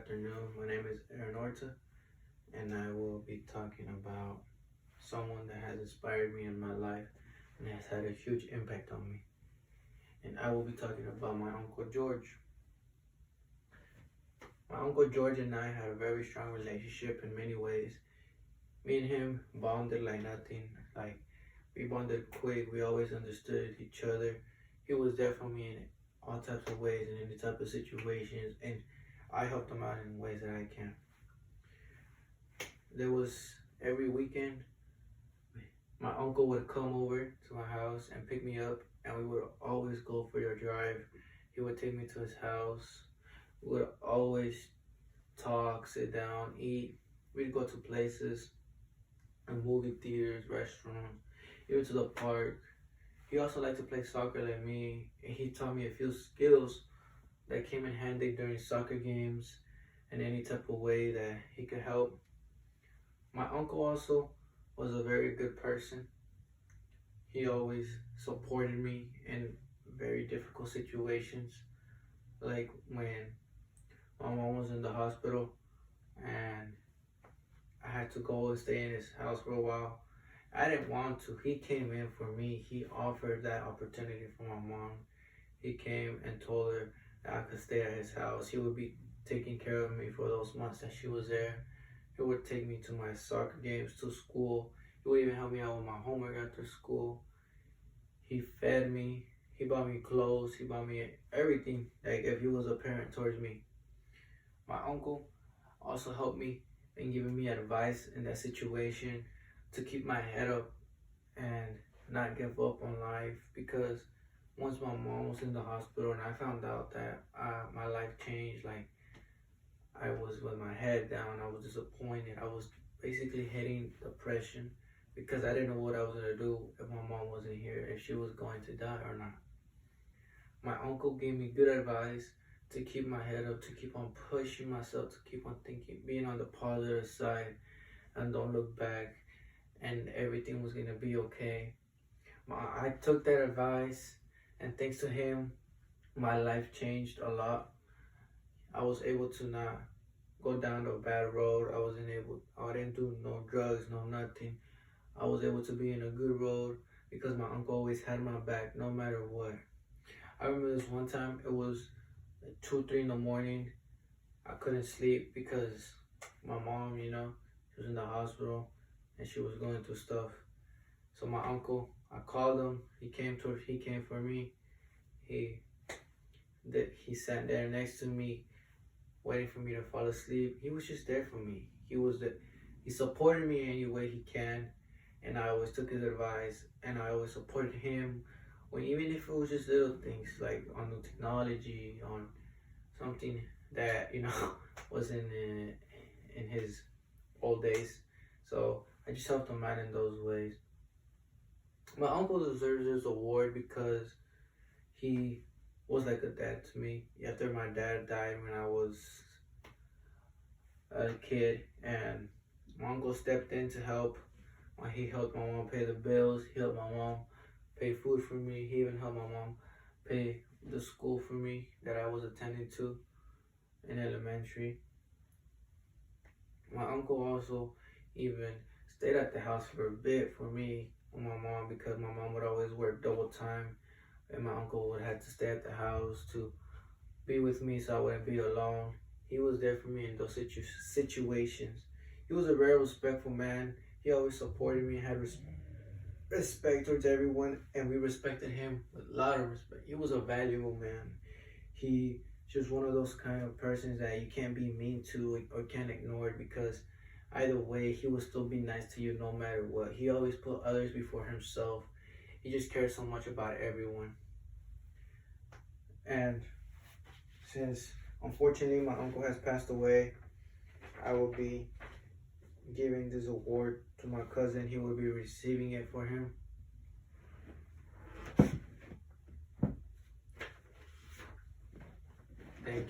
afternoon. My name is Aaron Orta, and I will be talking about someone that has inspired me in my life and has had a huge impact on me. And I will be talking about my Uncle George. My Uncle George and I had a very strong relationship in many ways. Me and him bonded like nothing. Like, we bonded quick. We always understood each other. He was there for me in all types of ways and in any type of situations, and I helped him out in ways that I can. There was every weekend, my uncle would come over to my house and pick me up, and we would always go for a drive. He would take me to his house. We would always talk, sit down, eat. We'd go to places, and movie theaters, restaurants, even to the park. He also liked to play soccer like me, and he taught me a few skills that came in handy during soccer games and any type of way that he could help. My uncle also was a very good person. He always supported me in very difficult situations, like when my mom was in the hospital and I had to go and stay in his house for a while. I didn't want to. He came in for me. He offered that opportunity for my mom. He came and told her that I could stay at his house. He would be taking care of me for those months that she was there. He would take me to my soccer games, to school. He would even help me out with my homework after school. He fed me. He bought me clothes. He bought me everything, like if he was a parent towards me. My uncle also helped me in giving me advice in that situation to keep my head up and not give up on life, because once my mom was in the hospital and I found out that my life changed, like I was with my head down, I was disappointed, I was basically hitting depression because I didn't know what I was going to do if my mom wasn't here, if she was going to die or not. My uncle gave me good advice to keep my head up, to keep on pushing myself, to keep on thinking, being on the positive side, and don't look back, and everything was gonna be okay. I took that advice, and thanks to him, my life changed a lot. I was able to not go down the bad road. I didn't do no drugs, no nothing. I was able to be in a good road because my uncle always had my back no matter what. I remember this one time, it was like 2, 3 in the morning. I couldn't sleep because my mom, she was in the hospital and she was going through stuff. So my uncle, I called him. He came for me. He sat there next to me, waiting for me to fall asleep. He was just there for me. He supported me any way he can, and I always took his advice, and I always supported him even if it was just little things, like on the technology, on something that was in his old days. So I just helped him out in those ways. My uncle deserves this award because he was like a dad to me. After my dad died when I was a kid, and my uncle stepped in to help. He helped my mom pay the bills. He helped my mom pay food for me. He even helped my mom pay the school for me that I was attending to in elementary. My uncle also even stayed at the house for a bit for me and my mom, because my mom would always work double time, and my uncle would have to stay at the house to be with me so I wouldn't be alone. He was there for me in those situations. He was a very respectful man. He always supported me, had respect towards everyone, and we respected him with a lot of respect. He was a valuable man. He just one of those kind of persons that you can't be mean to or can't ignore, because either way he will still be nice to you no matter what. He always put others before himself. He just cares so much about everyone. And since unfortunately my uncle has passed away, I will be giving this award to my cousin. He will be receiving it for him. Thank you.